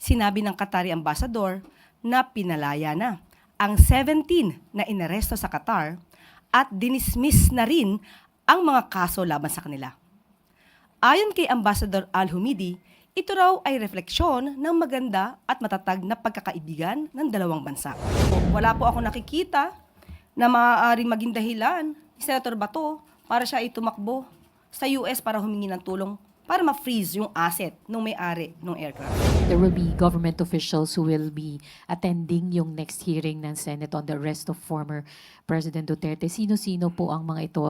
sinabi ng Qatari ambassador na pinalaya na ang 17 na inaresto sa Qatar at dinismiss na rin ang mga kaso laban sa kanila. Ayon kay Ambassador Al-Humidi, ito raw ay refleksyon ng maganda at matatag na pagkakaibigan ng dalawang bansa. Wala po ako nakikita na maaaring maging dahilan ni Senator Bato para siya itumakbo sa US para humingi ng tulong para ma-freeze yung asset ng may-ari ng aircraft. There will be government officials who will be attending yung next hearing ng Senate on the arrest of former President Duterte. Sino-sino po ang mga ito?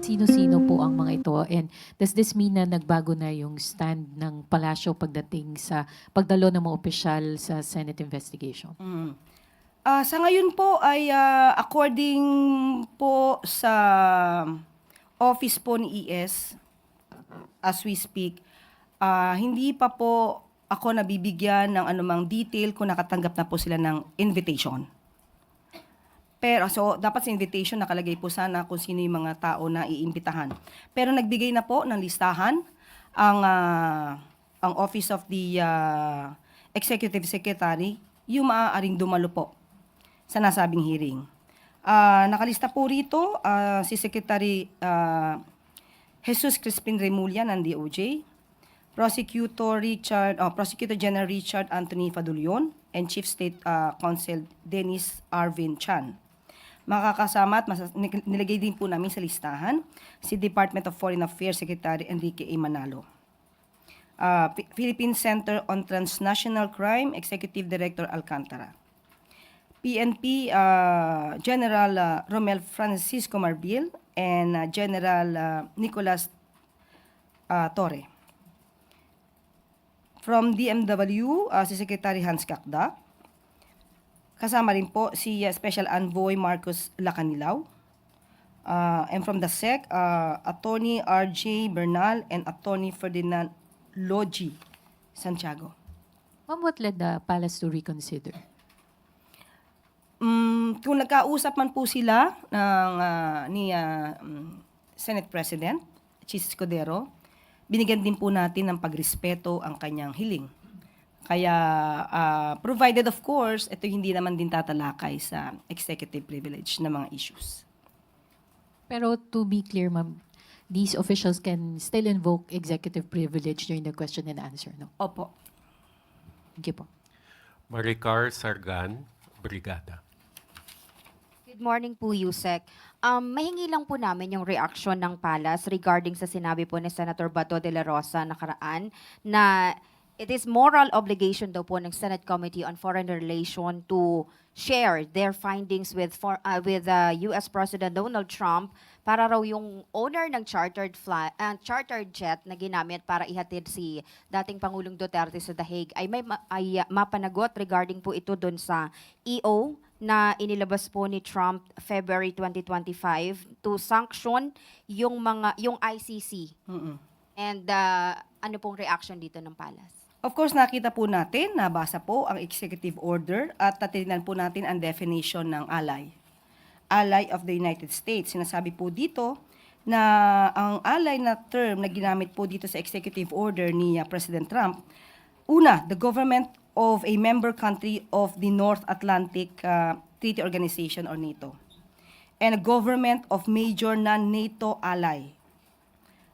Sino-sino po ang mga ito? And does this mean na nagbago na yung stand ng palasyo pagdating sa pagdalo ng mga opisyal sa Senate investigation? Sa ngayon po ay according po sa office po ni ES, as we speak, hindi pa po ako nabibigyan ng anumang detail kung nakatanggap na po sila ng invitation. Pero so dapat sa invitation nakalagay po sana kung sino yung mga tao na iimbitahan. Pero nagbigay na po ng listahan ang Office of the Executive Secretary yung maaaring dumalo po sa nasabing hearing. Nakalista po rito si Secretary Jesus Crispin Remulla ng DOJ, Prosecutor General Richard Anthony Fadulion, and Chief State Counsel Dennis Arvin Chan. Makakasama at nilagay din po namin sa listahan si Department of Foreign Affairs Secretary Enrique A. Manalo. Philippine Center on Transnational Crime Executive Director Alcantara. PNP General Romel Francisco Marbil and General Nicolas Torre. From DMW, si Secretary Hans Kakdak. Kasama rin po si Special Envoy Marcos Lacanilaw. And from the SEC, Attorney R.J. Bernal and Attorney Ferdinand Logi Santiago. Ma'am, what led the palace to reconsider? Kung nagkausap man po sila ni Senate President Chis Escudero, binigyan din po natin ng pagrespeto ang kanyang hiling. Kaya provided of course, ito hindi naman din tatalakay sa executive privilege na mga issues. Pero to be clear, ma'am, these officials can still invoke executive privilege during the question and answer, no? Opo. Thank you po. Maricar Sargan, Brigada. Good morning po, Yusek. Mahingi lang po namin yung reaction ng Palas regarding sa sinabi po ni Senator Bato de la Rosa nakaraan na it is moral obligation daw po ng Senate Committee on Foreign Relations to share their findings with US President Donald Trump para raw yung owner ng chartered jet na ginamit para ihatid si dating Pangulong Duterte sa The Hague ay mapanagot regarding po ito doon sa EO na inilabas po ni Trump February 2025 to sanction yung ICC. And ano pong reaction dito ng Palace? Of course, nakita po natin, nabasa po ang executive order at tatingnan po natin ang definition ng ally. Ally of the United States. Sinasabi po dito na ang ally na term na ginamit po dito sa executive order ni President Trump, una, the government of a member country of the North Atlantic Treaty Organization or NATO, and a government of major non-NATO ally,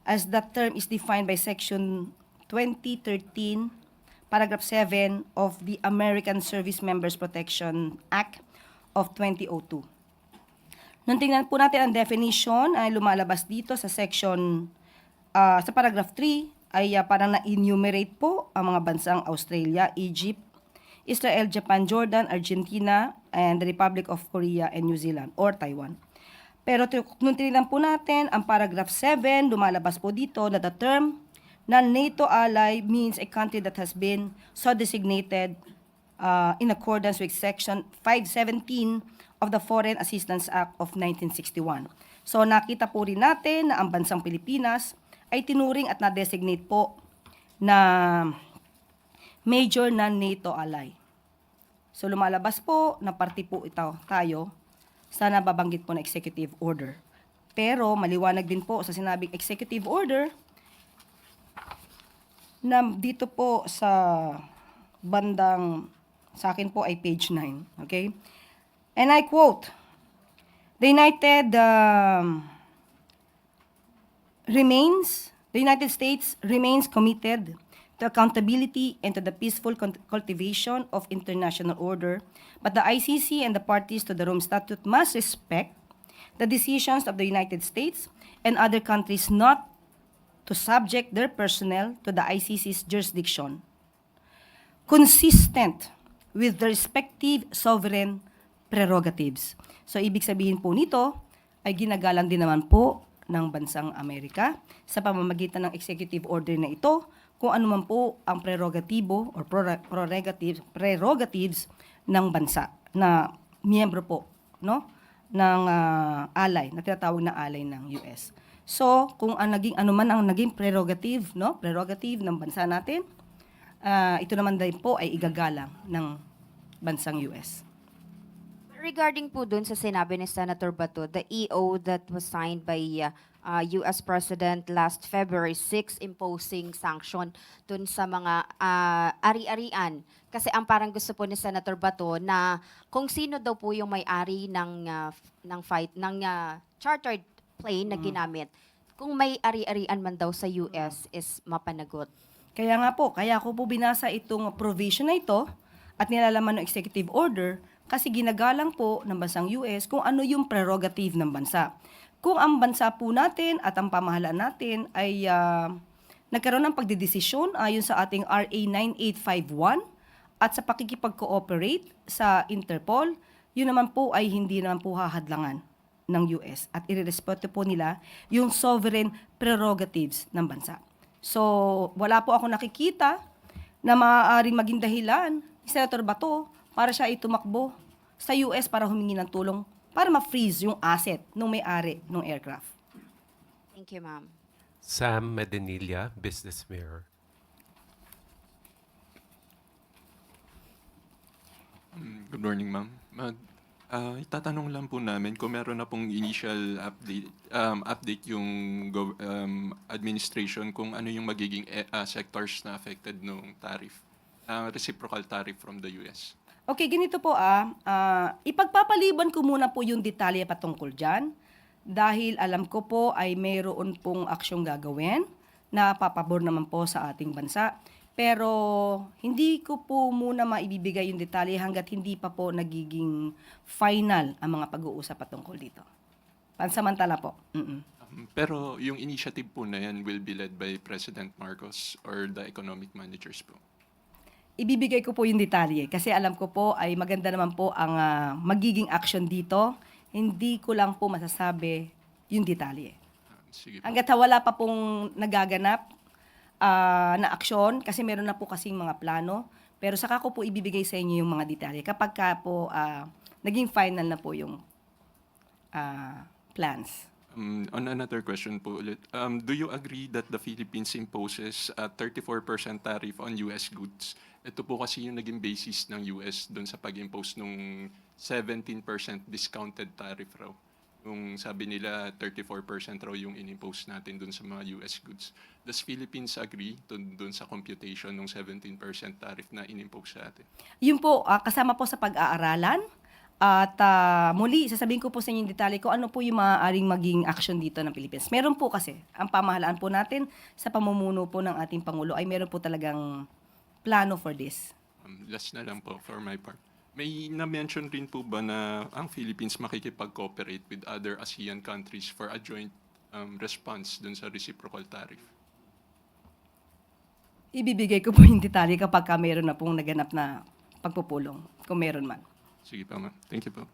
as that term is defined by Section 2013, Paragraph 7 of the American Service Members Protection Act of 2002. Nung tingnan po natin ang definition ay lumalabas dito sa section, sa paragraph 3 ay parang na-enumerate po ang mga bansang Australia, Egypt, Israel, Japan, Jordan, Argentina, and the Republic of Korea and New Zealand or Taiwan. Pero nung tinignan po natin ang paragraph 7, lumalabas po dito na the term non-NATO ally means a country that has been so designated in accordance with Section 517 of the Foreign Assistance Act of 1961. So nakita po rin natin na ang bansang Pilipinas ay tinuring at na-designate po na major non-NATO ally. So lumalabas po na party po ito tayo sa nababanggit po na executive order. Pero maliwanag din po sa sinabing executive order na dito po sa bandang, sa akin po ay page 9, okay? And I quote, the United States remains committed to accountability and to the peaceful cultivation of international order, but the ICC and the parties to the Rome Statute must respect the decisions of the United States and other countries not to subject their personnel to the ICC's jurisdiction, consistent with the respective sovereign prerogatives. So, ibig sabihin po nito ay ginagalang din naman po ng bansang Amerika sa pamamagitan ng executive order na ito kung ano man po ang prerogatibo or prerogatives ng bansa na miyembro po, no, ng ally, na tinatawag na ally ng US. So, kung ano man ang naging prerogative, no, prerogative ng bansa natin, ito naman din po ay igagalang ng bansang US. Regarding po dun sa sinabi ni Senator Bato, the EO that was signed by US President last February 6 imposing sanction dun sa mga ari-arian. Kasi ang parang gusto po ni Senator Bato na kung sino daw po yung may-ari ng chartered plane na ginamit, kung may ari-arian man daw sa US is mapanagot. Kaya nga po, kaya ko po binasa itong provision na ito at nilalaman ng executive order kasi ginagalang po ng bansang US kung ano yung prerogative ng bansa. Kung ang bansa po natin at ang pamahalaan natin ay nagkaroon ng pagdedesisyon ayon sa ating RA 9851 at sa pakikipag-cooperate sa Interpol, yun naman po ay hindi naman po hahadlangan ng US at irerespeto po nila yung sovereign prerogatives ng bansa. So, wala po ako nakikita na maaaring maging dahilan ni Senator Bato para siya itumakbo sa US para humingi ng tulong para ma-freeze yung asset ng may-ari ng aircraft. Thank you, ma'am. Sam Medinilla, Business Mirror. Good morning, ma'am. Itatanong lang po namin kung meron na pong initial update yung administration kung ano yung magiging sectors na affected ng tariff, reciprocal tariff from the US. Okay, ganito po ipagpapaliban ko muna po yung detalye patungkol dyan dahil alam ko po ay mayroon pong aksyong gagawin na papabor naman po sa ating bansa. Pero hindi ko po muna maibibigay yung detalye hanggat hindi pa po nagiging final ang mga pag-uusap patungkol dito. Pansamantala po. Pero yung initiative po na yan will be led by President Marcos or the economic managers po. Ibibigay ko po yung detalye kasi alam ko po ay maganda naman po ang magiging action dito. Hindi ko lang po masasabi yung detalye. Sige po. Hanggat wala pa pong nagaganap na aksyon kasi meron na po kasing mga plano. Pero saka ko po ibibigay sa inyo yung mga detalye kapag ka po naging final na po yung plans. On another question po ulit, do you agree that the Philippines imposes a 34% tariff on US goods? Ito po kasi yung naging basis ng US doon sa pag-impose nung 17% discounted tariff raw. Yung sabi nila 34% raw yung in-impose natin doon sa mga US goods. Does Philippines agree doon sa computation ng 17% tariff na in-impose sa atin? Yun po, kasama po sa pag-aaralan. At muli, sasabihin ko po sa inyo yung detalye ko ano po yung maaaring maging action dito ng Philippines. Meron po kasi, ang pamahalaan po natin sa pamumuno po ng ating Pangulo ay meron po talagang plano for this. Last na lang po for my part. May na-mention rin po ba na ang Philippines makikipag-cooperate with other ASEAN countries for a joint response dun sa reciprocal tariff? Ibibigay ko po yung detalye kapag meron na pong naganap na pagpupulong, kung meron man. Sige pa, ma'am. Thank you po.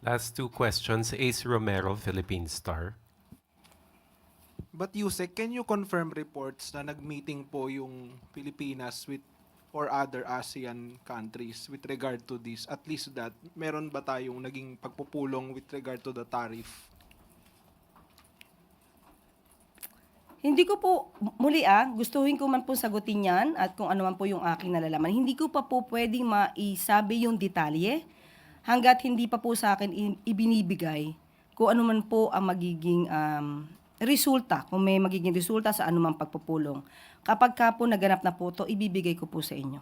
Last two questions. Ace Romero, Philippine Star. But Yusek, can you confirm reports na nag-meeting po yung Pilipinas with or other ASEAN countries with regard to this? At least that, meron ba tayong naging pagpupulong with regard to the tariff? Hindi ko po, muli gustuhin ko man po sagutin yan at kung ano man po yung aking nalalaman. Hindi ko pa po pwedeng maisabi yung detalye hanggat hindi pa po sa akin ibinibigay kung ano man po ang magiging resulta, kung may magiging resulta sa anumang pagpupulong. Kapag ka po naganap na po ito, ibibigay ko po sa inyo.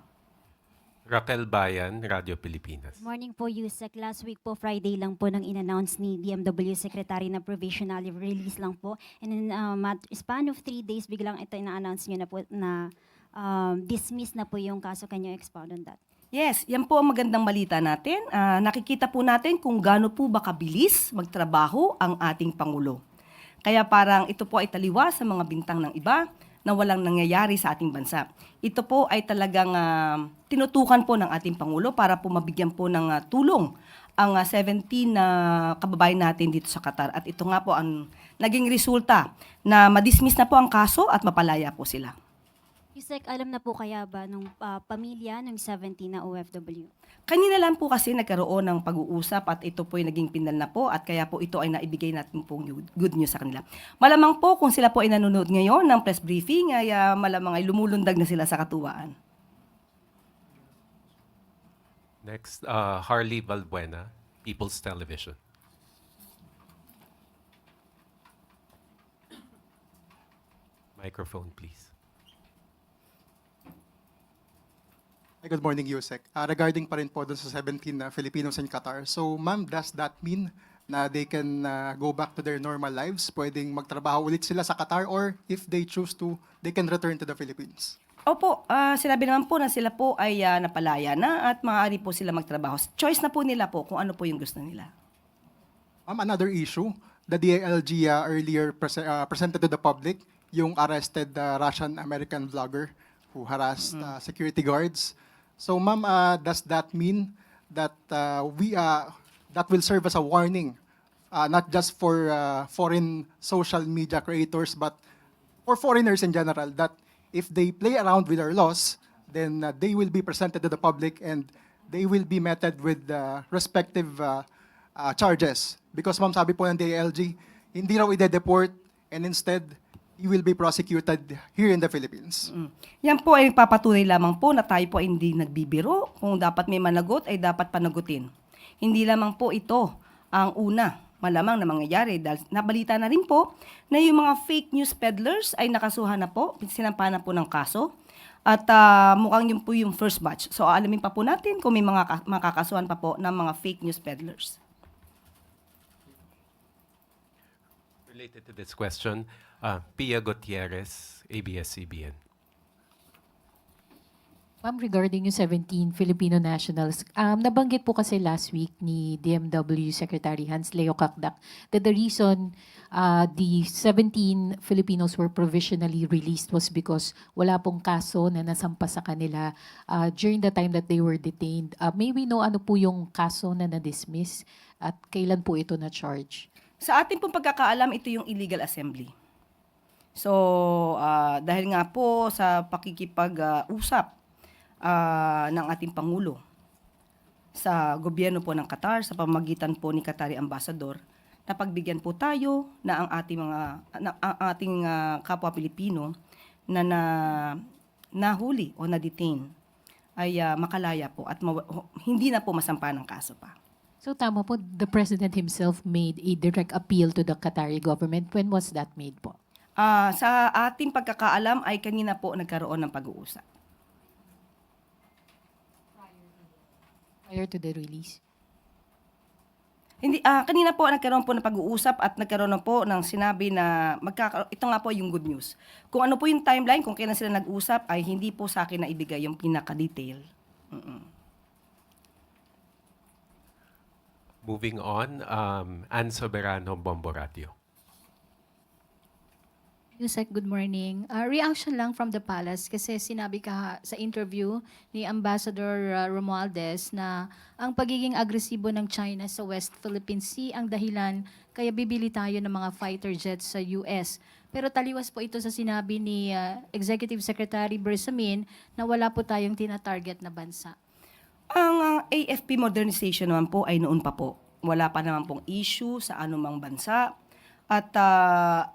Raquel Bayan, Radio Pilipinas. Morning po, Yusek. Last week po, Friday lang po nang in-announce ni DMW Secretary na provisionally release lang po. And in span of 3 days, biglang ito ina-announce niyo na po na dismiss na po yung kaso. Can you expound on that? Yes, yan po ang magandang balita natin. Nakikita po natin kung gaano po ba kabilis magtrabaho ang ating Pangulo. Kaya parang ito po ay taliwas sa mga bintang ng iba na walang nangyayari sa ating bansa. Ito po ay talagang tinutukan po ng ating Pangulo para po mabigyan po ng tulong ang 17 na kababayan natin dito sa Qatar. At ito nga po ang naging resulta na madismiss na po ang kaso at mapalaya po sila. Yusek, alam na po kaya ba nung pamilya ng 17 na OFW? Kanina lang po kasi nagkaroon ng pag-uusap at ito po ay naging pinal na po at kaya po ito ay naibigay natin pong good news sa kanila. Malamang po kung sila po ay nanonood ngayon ng press briefing ay malamang ay lumulundag na sila sa katuwaan. Next, Harley Balbuena, People's Television. Microphone, please. Hi, good morning, Yusek. Regarding pa rin po dun sa 17 na Filipinos in Qatar. So, ma'am, does that mean na they can go back to their normal lives? Pwedeng magtrabaho ulit sila sa Qatar or if they choose to, they can return to the Philippines? Opo, sinabi naman po na sila po ay napalaya na at maaari po sila magtrabaho. Choice na po nila po kung ano po yung gusto nila. Ma'am, another issue, the DILG earlier presented to the public yung arrested Russian-American vlogger who harassed security guards. So, ma'am, does that mean that that will serve as a warning, not just for foreign social media creators, but for foreigners in general, that if they play around with our laws, then they will be presented to the public and they will be meted with respective charges. Because, ma'am, sabi po ng DILG, hindi raw ide-deport and instead, you will be prosecuted here in the Philippines. Yan po ay papatunay lamang po na tayo po ay hindi nagbibiro. Kung dapat may managot, ay dapat panagutin. Hindi lamang po ito ang una malamang na mangyayari. Dahil nabalita na rin po na yung mga fake news peddlers ay nakasuhan na po, sinampahan na po ng kaso. At mukhang yun po yung first batch. So alamin pa po natin kung may mga makakasuhan pa po ng mga fake news peddlers. Related to this question, Pia Gutierrez, ABS-CBN. Ma'am, regarding yung 17 Filipino nationals, nabanggit po kasi last week ni DMW Secretary Hans Leo Kakdak that the reason the 17 Filipinos were provisionally released was because wala pong kaso na nasampa sa kanila during the time that they were detained. May we know ano po yung kaso na na-dismiss at kailan po ito na-charge? Sa ating pong pagkakaalam, ito yung illegal assembly. So, dahil nga po sa pakikipag-usap ng ating Pangulo sa gobyerno po ng Qatar, sa pamamagitan po ni Qatari Ambassador, napagbigyan po tayo na ang ating kapwa Pilipino na nahuli o na-detain ay makalaya po at hindi na po masampa ng kaso pa. So tama po, the President himself made a direct appeal to the Qatari government. When was that made po? Sa ating pagkakaalam ay kanina po nagkaroon ng pag-uusap. Prior to the release? Hindi, kanina po nagkaroon po ng pag-uusap at nagkaroon na po ng sinabi na ito nga po yung good news. Kung ano po yung timeline, kung kailan sila nag-usap, ay hindi po sa akin na ibigay yung pinaka-detail. Moving on, Ann Soberano, Bomboratio. Yusek, good morning. Reaction lang from the palace kasi sinabi ka sa interview ni Ambassador Romualdez na ang pagiging agresibo ng China sa West Philippine Sea ang dahilan kaya bibili tayo ng mga fighter jets sa US. Pero taliwas po ito sa sinabi ni Executive Secretary Bersamin na wala po tayong tina-target na bansa. Ang AFP modernization naman po ay noon pa po. Wala pa naman pong issue sa anumang bansa. At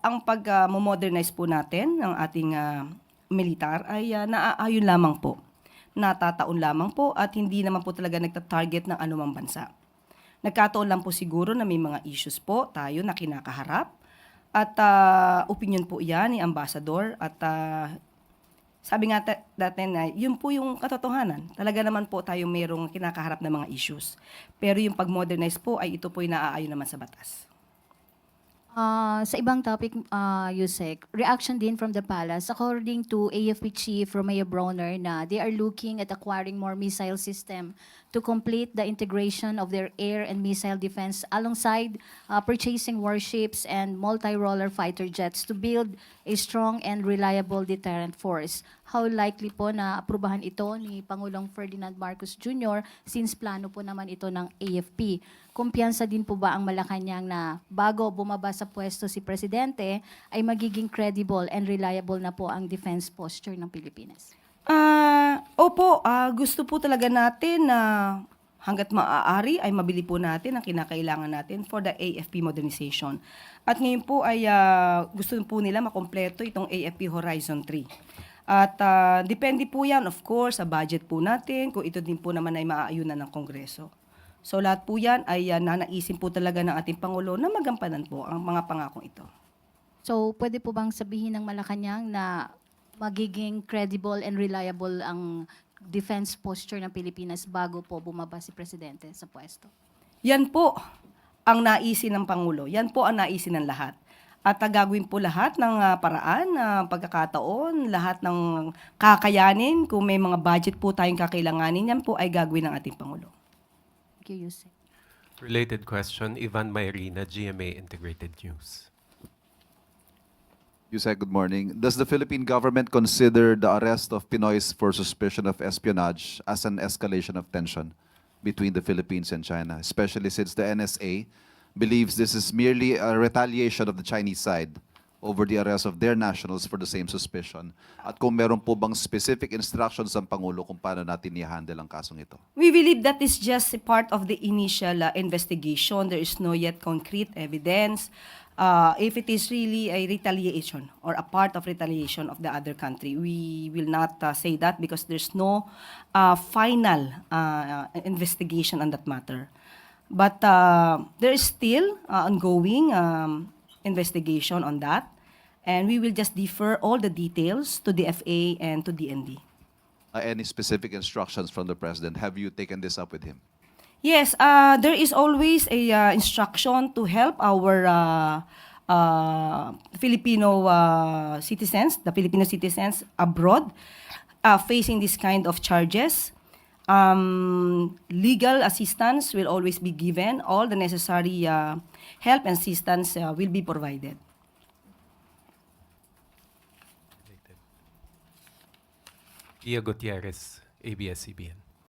ang pag-modernize po natin ng ating militar ay naaayon lamang po. Natataon lamang po at hindi naman po talaga nagta-target ng anumang bansa. Nagkataon lang po siguro na may mga issues po tayo na kinakaharap. At opinion po yan ni Ambassador at sabi nga natin na yun po yung katotohanan. Talaga naman po tayo mayroong kinakaharap na mga issues. Pero yung pag-modernize po ay ito po yung naaayon naman sa batas. Sa ibang topic, Yusek, reaction din from the palace. According to AFP Chief Romeo Bronner, na they are looking at acquiring more missile system to complete the integration of their air and missile defense alongside purchasing warships and multi-roller fighter jets to build a strong and reliable deterrent force. How likely po na aprubahan ito ni Pangulong Ferdinand Marcos Jr. since plano po naman ito ng AFP? Kumpiyansa din po ba ang Malacanang na bago bumaba sa pwesto si Presidente ay magiging credible and reliable na po ang defense posture ng Pilipinas? Opo, gusto po talaga natin na hanggat maaari ay mabili po natin ang kinakailangan natin for the AFP modernization. At ngayon po ay gusto po nila makompleto itong AFP Horizon 3. At depende po yan, of course, sa budget po natin, kung ito din po naman ay maaayunan ng Kongreso. So lahat po yan ay nanaisin po talaga ng ating Pangulo na magampanan po ang mga pangakong ito. So, pwede po bang sabihin ng Malacanang na magiging credible and reliable ang defense posture ng Pilipinas bago po bumaba si Presidente sa pwesto? Yan po ang naisin ng Pangulo. Yan po ang naisin ng lahat. At gagawin po lahat ng paraan, pagkakataon, lahat ng kakayanin, kung may mga budget po tayong kakailanganin, yan po ay gagawin ng ating Pangulo. Thank you, Yusek. Related question, Ivan Mayrina, GMA Integrated News. Yusek, good morning. Does the Philippine government consider the arrest of Pinoys for suspicion of espionage as an escalation of tension between the Philippines and China, especially since the NSA believes this is merely a retaliation of the Chinese side over the arrest of their nationals for the same suspicion? At kung meron po bang specific instructions ng Pangulo kung paano natin i-handle ang kasong ito? We believe that is just a part of the initial investigation. There is no yet concrete evidence. If it is really a retaliation or a part of retaliation of the other country, we will not say that because there's no final investigation on that matter. But there is still ongoing investigation on that, and we will just defer all the details to the FA and to DND. Any specific instructions from the President? Have you taken this up with him? Yes, there is always a instruction to help our Filipino citizens, the Filipino citizens abroad, facing this kind of charges. Legal assistance will always be given. All the necessary help and assistance will be provided. Ia Gutierrez, ABS-CBN.